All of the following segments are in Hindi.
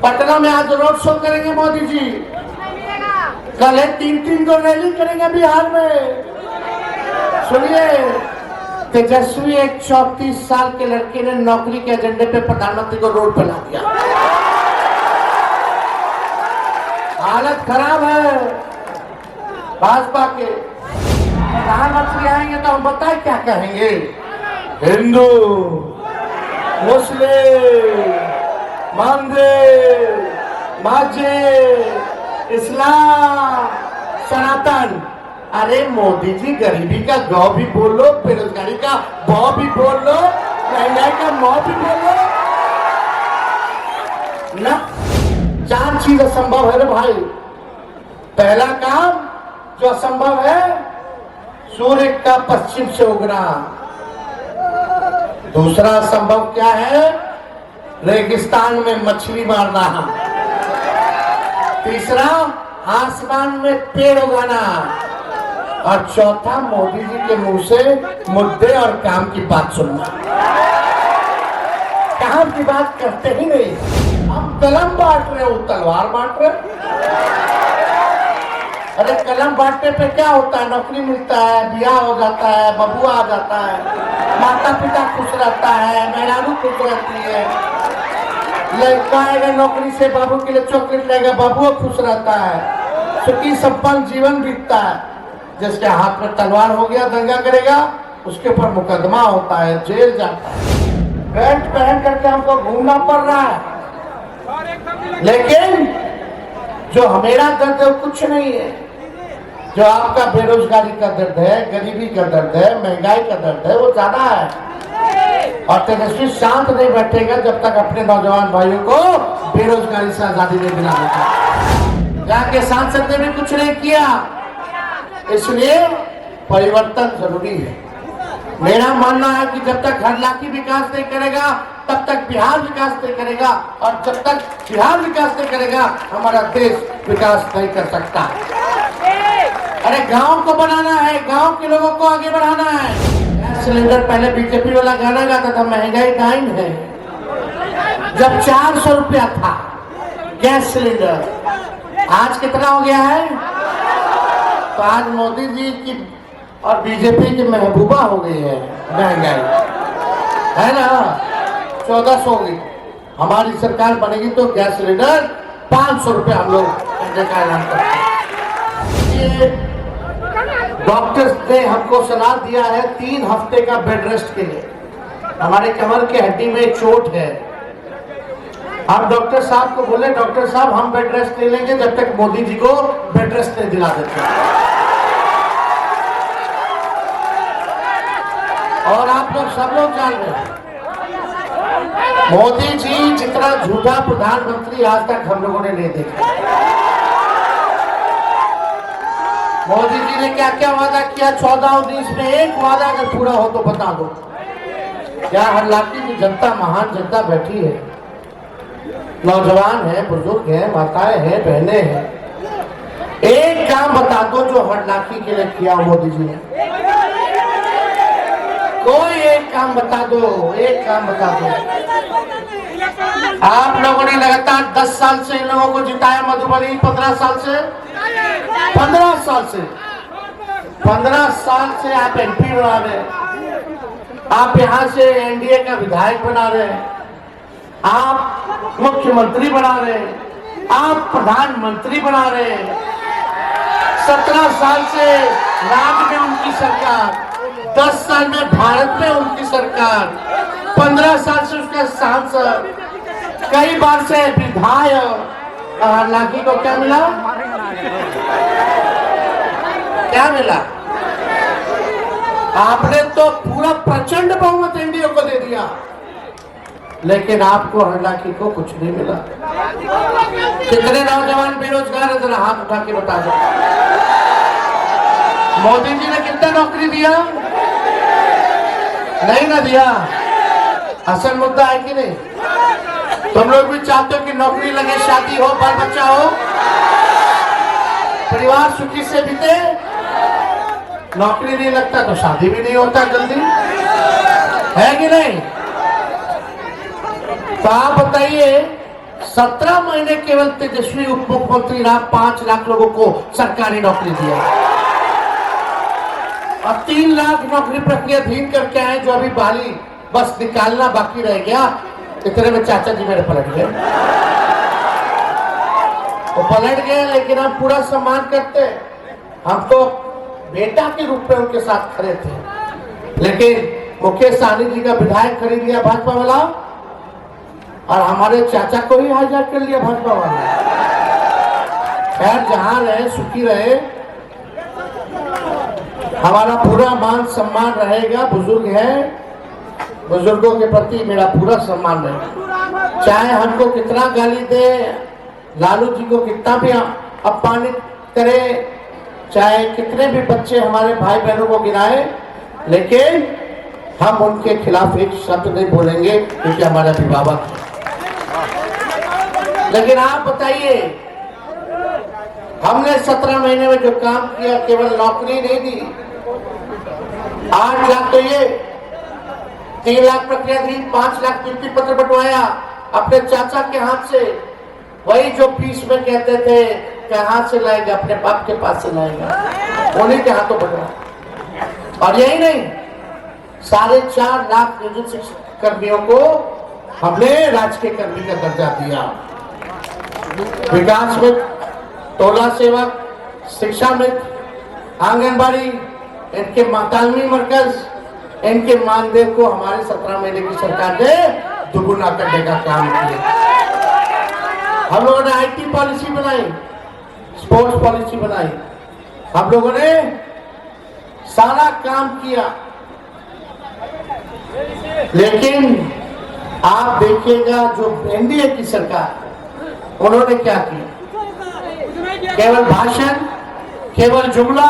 पटना में आज रोड शो करेंगे मोदी जी, कल 3-3 को रैली करेंगे बिहार में। सुनिए, तेजस्वी एक 34 साल के लड़के ने नौकरी के एजेंडे पे प्रधानमंत्री को रोड पर ला दिया। हालत खराब है भाजपा के। प्रधानमंत्री आएंगे तो हम बताए क्या कहेंगे? हिंदू, मुस्लिम, मंदिर, मस्जिद, इस्लाम, सनातन। अरे मोदी जी, गरीबी का गौ भी बोल लो, बेरोजगारी का भौ भी बोल लो, महंगाई का मौ भी बोल लो ना। 4 चीज असंभव है रे भाई। पहला काम जो असंभव है, सूर्य का पश्चिम से उगना। दूसरा असंभव क्या है? रेगिस्तान में मछली मारना। तीसरा, आसमान में पेड़ उगाना। और चौथा, मोदी जी के मुंह से मुद्दे और काम की बात सुनना। काम की बात करते ही नहीं। हम कलम बांट रहे हो, तलवार बांट रहे। अरे कलम बांटने पे क्या होता है? नौकरी मिलता है, ब्याह हो जाता है, बबुआ आ जाता है, माता पिता खुश रहता है, मेहरारू खुश रहती है, लड़का आएगा नौकरी से बाबू के लिए चॉकलेट लेगा, बाबू खुश रहता है, सुखी संपन्न जीवन बीतता है। जिसके हाथ में तलवार हो गया, दंगा करेगा, उसके ऊपर मुकदमा होता है, जेल जाता है, बेल्ट पहन करके हमको घूमना पड़ रहा है। लेकिन जो हमेरा दर्द है वो कुछ नहीं है। जो आपका बेरोजगारी का दर्द है, गरीबी का दर्द है, महंगाई का दर्द है, वो ज्यादा है। और तेजस्वी शांत नहीं बैठेगा जब तक अपने नौजवान भाइयों को बेरोजगारी से आजादी नहीं दिला देता। जाके सांसद ने भी कुछ नहीं किया, इसलिए परिवर्तन जरूरी है। मेरा मानना है कि जब तक हर लाठी विकास नहीं करेगा तब तक बिहार विकास नहीं करेगा, और जब तक बिहार विकास नहीं करेगा हमारा देश विकास नहीं कर सकता। अरे गांव को बनाना है, गांव के लोगों को आगे बढ़ाना है। गैस सिलेंडर, पहले बीजेपी वाला गाना गाता था, महंगाई डाइन है। जब 400 रुपया था गैस सिलेंडर, आज कितना हो गया है? तो आज मोदी जी की और बीजेपी की महबूबा हो गई है महंगाई, है ना? 1400 हो गई। हमारी सरकार बनेगी तो गैस सिलेंडर 500 रुपया हम लोग करने का ऐलान करते हैं। डॉक्टर्स ने हमको सलाह दिया है 3 हफ्ते का बेड रेस्ट के लिए। हमारे कमर की हड्डी में चोट है। आप डॉक्टर साहब को बोले, डॉक्टर साहब हम बेड रेस्ट नहीं लेंगे जब तक मोदी जी को बेड रेस्ट नहीं दिला देते। और आप लोग सब लोग जान रहे हैं, मोदी जी जितना झूठा प्रधानमंत्री आज तक हम लोगों ने नहीं देखा। मोदी जी ने क्या क्या वादा किया 14-19 में? एक वादा अगर पूरा हो तो बता दो। क्या हर इलाके की जनता, महान जनता बैठी है, नौजवान है, बुजुर्ग है, माताएं हैं, बहनें हैं। एक काम बता दो जो हर इलाके के लिए किया मोदी जी ने। कोई एक काम बता दो, एक काम बता दो। आप लोगों ने लगातार 10 साल से इन लोगों को जिताया मधुबनी, 15 साल से 15 साल से आप एमपी बना रहे, आप यहां से एनडीए का विधायक बना रहे, आप मुख्यमंत्री बना रहे, आप प्रधानमंत्री बना रहे। 17 साल से राज्य में उनकी सरकार, 10 साल में भारत में उनकी सरकार, 15 साल से उसका सांसद, कई बार से विधायक। हालांकि को क्या मिला? क्या मिला? आपने तो पूरा प्रचंड बहुमत एनडीए को दे दिया, लेकिन आपको हालांकि को कुछ नहीं मिला। कितने नौजवान बेरोजगार है? जरा हाथ उठा के बता दो। मोदी जी ने कितना नौकरी दिया? नहीं ना दिया। असल मुद्दा है कि नहीं? तुम लोग भी चाहते हो कि नौकरी लगे, शादी हो, बाल बच्चा हो, परिवार सुखी से बीते। नौकरी नहीं लगता तो शादी भी नहीं होता जल्दी, है कि नहीं? तो आप बताइए, 17 महीने केवल तेजस्वी उप मुख्यमंत्री रहा, 5 लाख लोगों को सरकारी नौकरी दिया और 3 लाख नौकरी प्रक्रियाधीन करके आए, जो अभी बाली बस निकालना बाकी रह गया। इतने में चाचा जी मेरे पलट गए, वो पलट गए, लेकिन हम पूरा सम्मान करते। हम तो बेटा के रूप में उनके साथ खड़े थे, लेकिन मुकेश सहनी जी का विधायक खरीद लिया भाजपा वाला और हमारे चाचा को ही हाईजैक कर लिया भाजपा वाला। खैर जहां रहे सुखी रहे, हमारा पूरा मान सम्मान रहेगा। बुजुर्ग है, बुजुर्गों के प्रति मेरा पूरा सम्मान रहेगा। चाहे हमको कितना गाली दे, लालू जी को कितना भी अपमानित करे, चाहे कितने भी बच्चे हमारे भाई बहनों को गिराए, लेकिन हम उनके खिलाफ एक शब्द नहीं बोलेंगे, क्योंकि हमारा अभिभावक है। लेकिन आप बताइए, हमने 17 महीने में जो काम किया, केवल नौकरी नहीं दी, 8 लाख तो ये, 3 लाख प्रक्रियाधीन, 5 लाख नियुक्ति पत्र बंटवाया अपने चाचा के हाथ से। वही जो फीस में कहते थे कहां से लाएगा, अपने बाप के पास से लाएगा, उन्हीं के हाथों बंटवाया। और यही नहीं, 4.5 लाख नियोजित शिक्षक कर्मियों को हमने राजकीय कर्मी का दर्जा दिया। विकास में टोला सेवक, शिक्षा में आंगनबाड़ी, इनके तालमी मरकज, इनके मानदेय को हमारे 17 महीने की सरकार ने दुगुना करने का काम किया। हम लोगों ने आईटी पॉलिसी बनाई, स्पोर्ट्स पॉलिसी बनाई, हम लोगों ने सारा काम किया। लेकिन आप देखिएगा जो एनडीए की सरकार, उन्होंने क्या किया? केवल भाषण, केवल जुमला।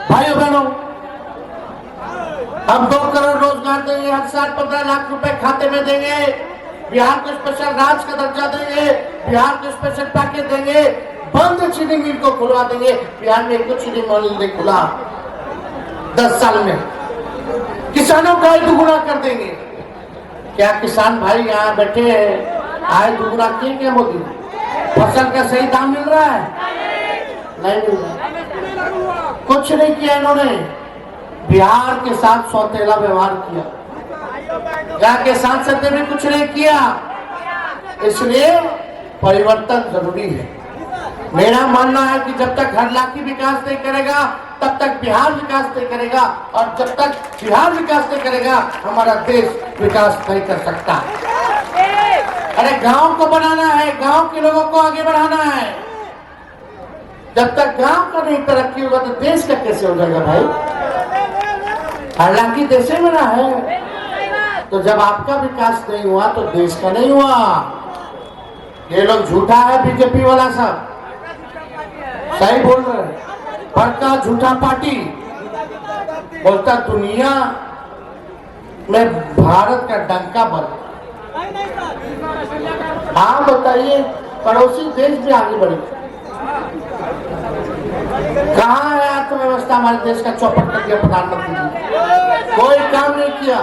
भाइयों बहनों, हम 2 करोड़ रोजगार देंगे, हर साल 15 लाख रुपए खाते में देंगे, बिहार को स्पेशल राज्य का दर्जा देंगे, बिहार को स्पेशल पैकेज देंगे, बंद चीनी मिल को खुलवा देंगे। बिहार में एक चीनी मिल नहीं खुला 10 साल में। किसानों का आय दुगुना कर देंगे। क्या किसान भाई यहाँ बैठे हैं, आय दुगुना किए क्या मोदी? फसल का सही दाम मिल रहा है? नहीं मिल रहा। कुछ नहीं किया इन्होंने। बिहार के साथ सौतेला व्यवहार किया, यहाँ के सांसद ने भी कुछ नहीं किया। इसलिए परिवर्तन जरूरी है। मेरा मानना है कि जब तक हर इलाके विकास नहीं करेगा, तब तक बिहार विकास नहीं करेगा, और जब तक बिहार विकास नहीं करेगा, हमारा देश विकास नहीं कर सकता। अरे गांव को बनाना है, गांव के लोगों को आगे बढ़ाना है। जब तक गांव का नहीं तरक्की होगा तो देश का कैसे हो जाएगा भाई? हालांकि देश में ना है, तो जब आपका विकास नहीं हुआ तो देश का नहीं हुआ। ये लोग झूठा है, बीजेपी वाला सब सही बोल रहे हैं। बड़का झूठा पार्टी बोलता दुनिया में भारत का डंका बल। हाँ बताइए, पड़ोसी देश भी आगे बढ़े। कहाँ है अर्थव्यवस्था हमारे देश का? चौपट कर दिया प्रधानमंत्री जी, कोई काम नहीं किया।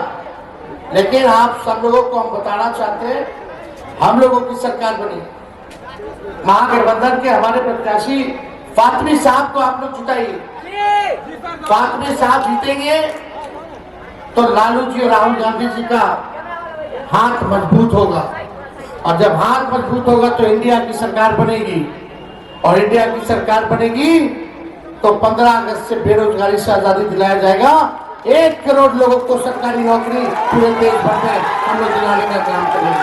लेकिन आप सब लोगों को हम बताना चाहते हैं, हम लोगों की सरकार बनी, महागठबंधन के हमारे प्रत्याशी फातमी साहब को आप लोग जिताइए। फातमी साहब जीतेंगे तो लालू जी और राहुल गांधी जी का हाथ मजबूत होगा, और जब हाथ मजबूत होगा तो इंडिया की सरकार बनेगी, और इंडिया की सरकार बनेगी तो 15 अगस्त से बेरोजगारी से आजादी दिलाया जाएगा। 1 करोड़ लोगों को सरकारी नौकरी पूरे देश भर में हम लोग दिलाने का काम करेंगे।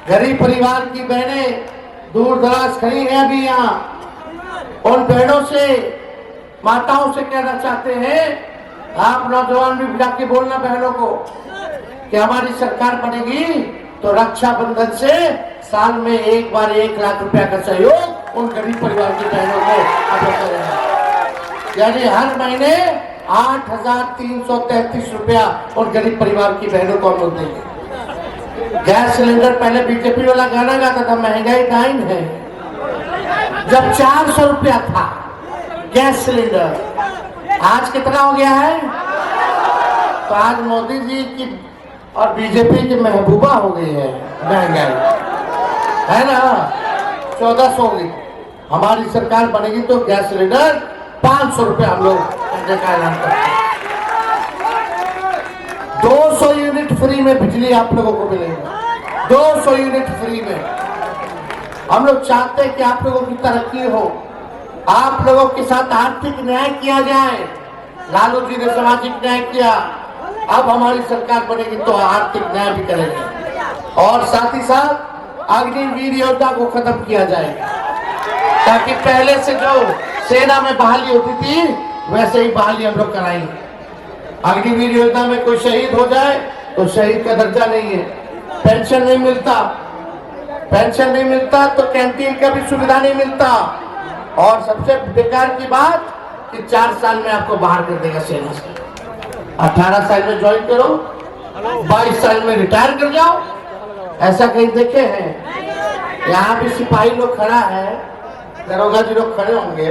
गरीब परिवार की बहनें दूर दराज खड़ी हैं अभी यहाँ, उन बहनों से, माताओं से कहना चाहते हैं, आप नौजवान भी जाके बोलना बहनों को कि हमारी सरकार बनेगी तो रक्षाबंधन से साल में एक बार 1 लाख रुपया का सहयोग उन गरीब परिवार की बहनों को आप करेंगे। यानी हर महीने 8,333 रुपया उन गरीब परिवार की बहनों को हम लोग देंगे। गैस सिलेंडर पहले बीजेपी वाला गाना गाता था, महंगाई डाइन है। जब 400 रुपया था गैस सिलेंडर, आज कितना हो गया है? तो आज मोदी जी की और बीजेपी की महबूबा हो गई है महंगाई, है ना। 1400 हो गई। हमारी सरकार बनेगी तो गैस सिलेंडर 500 रुपये हम लोग करने का ऐलान करते हैं। 200 यूनिट फ्री में बिजली आप लोगों को मिलेगा, 200 यूनिट फ्री में। हम लोग चाहते हैं कि आप लोगों की तरक्की हो, आप लोगों के साथ आर्थिक न्याय किया जाए। लालू जी ने सामाजिक न्याय किया, अब हमारी सरकार बनेगी तो आर्थिक न्याय भी करेंगे। और साथ ही साथ अग्निवीर योजना को खत्म किया जाएगा, ताकि पहले से जो सेना में बहाली होती थी वैसे ही बहाली हम लोग कराएंगे। अग्निवीर योजना में कोई शहीद हो जाए तो शहीद का दर्जा नहीं है, पेंशन नहीं मिलता, पेंशन नहीं मिलता तो कैंटीन का भी सुविधा नहीं मिलता। और सबसे बेकार की बात कि 4 साल में आपको बाहर कर देगा सेना से। 18 साल में ज्वाइन करो, 22 साल में रिटायर कर जाओ। ऐसा कहीं देखे हैं? यहाँ भी सिपाही लोग खड़ा है, दरोगा जी लोग खड़े होंगे,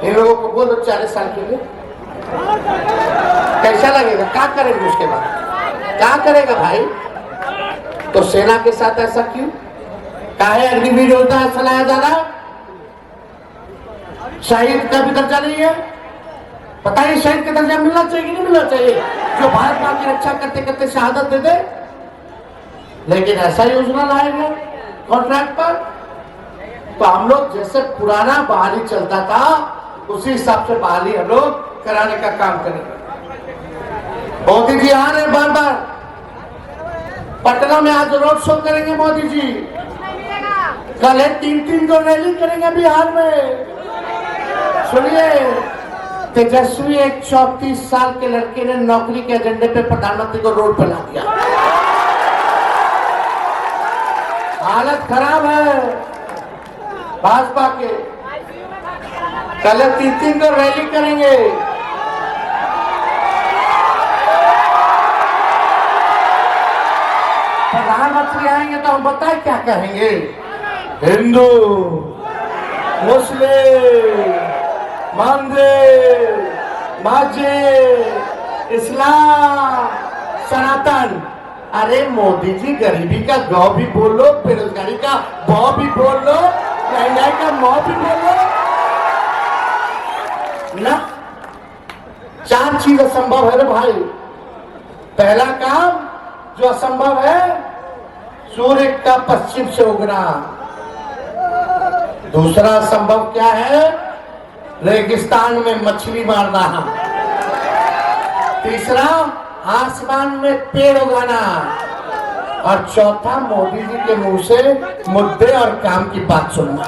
इन लोगों को बोलो 40 साल के लिए, कैसा लगेगा? क्या करेंगे उसके बाद? क्या करेगा भाई? तो सेना के साथ ऐसा क्यों? काहे अग्निवीर योजना चलाया जा रहा है? शहीद का भी दर्जा नहीं है। पता है शहीद का दर्जा मिलना चाहिए कि नहीं मिलना चाहिए, जो भारत मां की रक्षा करते करते शहादत दे दे। लेकिन ऐसा योजना लाएंगे कॉन्ट्रैक्ट पर, तो हम लोग जैसे पुराना बहाली चलता था उसी हिसाब से बहाली हम लोग कराने का काम करेंगे। मोदी जी आ रहे बार बार, पटना में आज रोड शो करेंगे मोदी जी, कल है 3-3 को रैली करेंगे बिहार में। सुनिए, तेजस्वी एक 34 साल के लड़के ने नौकरी के एजेंडे पे प्रधानमंत्री को रोड पर ला दिया। हालत खराब है भाजपा के। कल 3-3 को रैली करेंगे। प्रधानमंत्री आएंगे तो हम बताए क्या कहेंगे? हिंदू, मुस्लिम, मंदिर, मस्जिद, इस्लाम, सनातन। अरे मोदी जी, गरीबी का गौ भी बोल लो, बेरोजगारी का बौ भी बोल लो, महंगाई का मौ भी बोल लो ना। 4 चीज असंभव है रे भाई। पहला काम जो असंभव है, सूर्य का पश्चिम से उगना। दूसरा असंभव क्या है? रेगिस्तान में मछली मारना। तीसरा, आसमान में पेड़ उगाना। और चौथा, मोदी जी के मुंह से मुद्दे और काम की बात सुनना।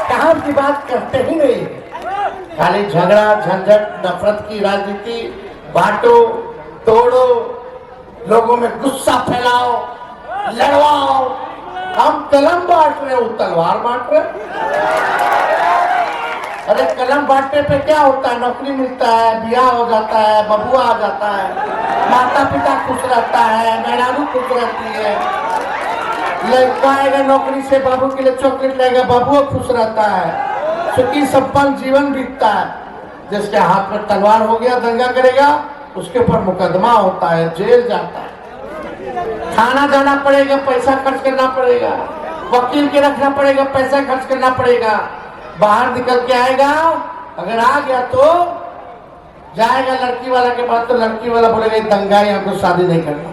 काम की बात करते ही नहीं, खाली झगड़ा झंझट नफरत की राजनीति, बांटो तोड़ो, लोगों में गुस्सा फैलाओ, लड़वाओ। हम कलम बांट रहे, वो तलवार बांट रहे। अरे कलम बांटने पे क्या होता है? नौकरी मिलता है, ब्याह हो जाता है, बबुआ आ जाता है, माता पिता खुश रहता है, मेहरारू खुश रहती है, लड़का आएगा नौकरी से बाबू के लिए चॉकलेट लाएगा, बबुआ खुश रहता है, सुखी संपन्न जीवन बीतता है। जिसके हाथ में तलवार हो गया दंगा करेगा, उसके ऊपर मुकदमा होता है, जेल जाता है, थाना जाना पड़ेगा, पैसा खर्च करना पड़ेगा, वकील के रखना पड़ेगा, पैसा खर्च करना पड़ेगा। बाहर निकल के आएगा, अगर आ गया तो जाएगा लड़की वाला के पास, तो लड़की वाला बोलेगा दंगा है, हमको शादी नहीं करना।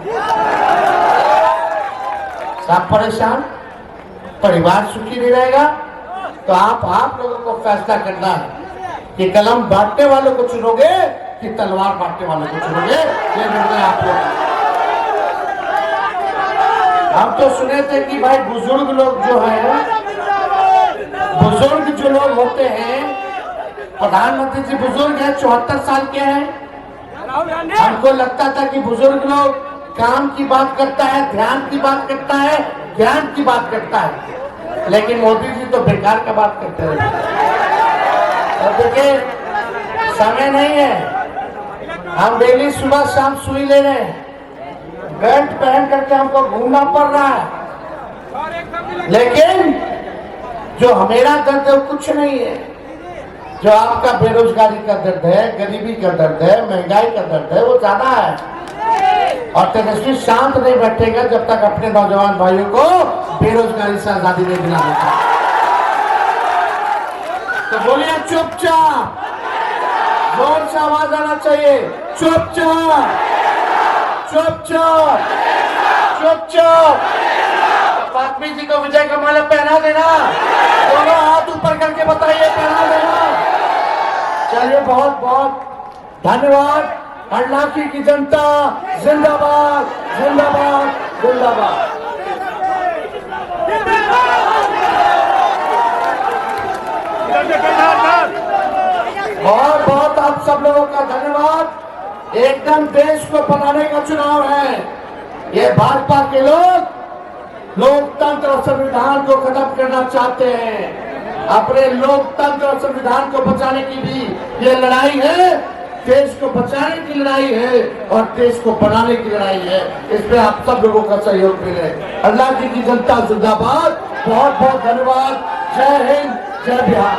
सब परेशान, परिवार सुखी नहीं रहेगा। तो आप लोगों को फैसला करना है कि कलम बांटने वालों को चुनोगे कि तलवार बांटने वालों को चुनोगे, ये निर्णय आप लोग। हम तो सुने थे कि भाई बुजुर्ग लोग जो है, बुजुर्ग जो लोग होते हैं, प्रधानमंत्री जी बुजुर्ग है, 74 साल के हैं। हमको लगता था कि बुजुर्ग लोग काम की बात करता है, ध्यान की बात करता है, ज्ञान की बात करता है, लेकिन मोदी जी तो बेकार का बात करते हैं। और देखिए, समय नहीं है, हम डेली सुबह शाम सुई ले रहे हैं, बेल्ट पहन करके हमको घूमना पड़ रहा है, लेकिन जो मेरा दर्द है वो कुछ नहीं है। जो आपका बेरोजगारी का दर्द है, गरीबी का दर्द है, महंगाई का दर्द है, वो ज्यादा है। और तेजस्वी शांत नहीं बैठेगा जब तक अपने नौजवान भाइयों को बेरोजगारी से आजादी नहीं दिलाएगा। तो बोलिए चुपचाप, जोर से आवाज आना चाहिए, चुपचाप चुपचाप चुपचाप। वाल्मीकि जी को विजय का माला पहना देना, दोनों हाथ ऊपर करके बताइए, पहना देना। चलिए, बहुत बहुत धन्यवाद। अल्लाह की जनता जिंदाबाद जिंदाबाद जिंदाबाद। बहुत बहुत आप सब लोगों का धन्यवाद। एकदम देश को बनाने का चुनाव है। ये भाजपा के लोग लोकतंत्र और संविधान को खत्म करना चाहते हैं। अपने लोकतंत्र और संविधान को बचाने की भी ये लड़ाई है। देश को बचाने की लड़ाई है और देश को बनाने की लड़ाई है। इसमें आप सब लोगों का सहयोग मिले। अल्लाह की जनता जिंदाबाद। बहुत बहुत धन्यवाद। जय हिंद, जय बिहार।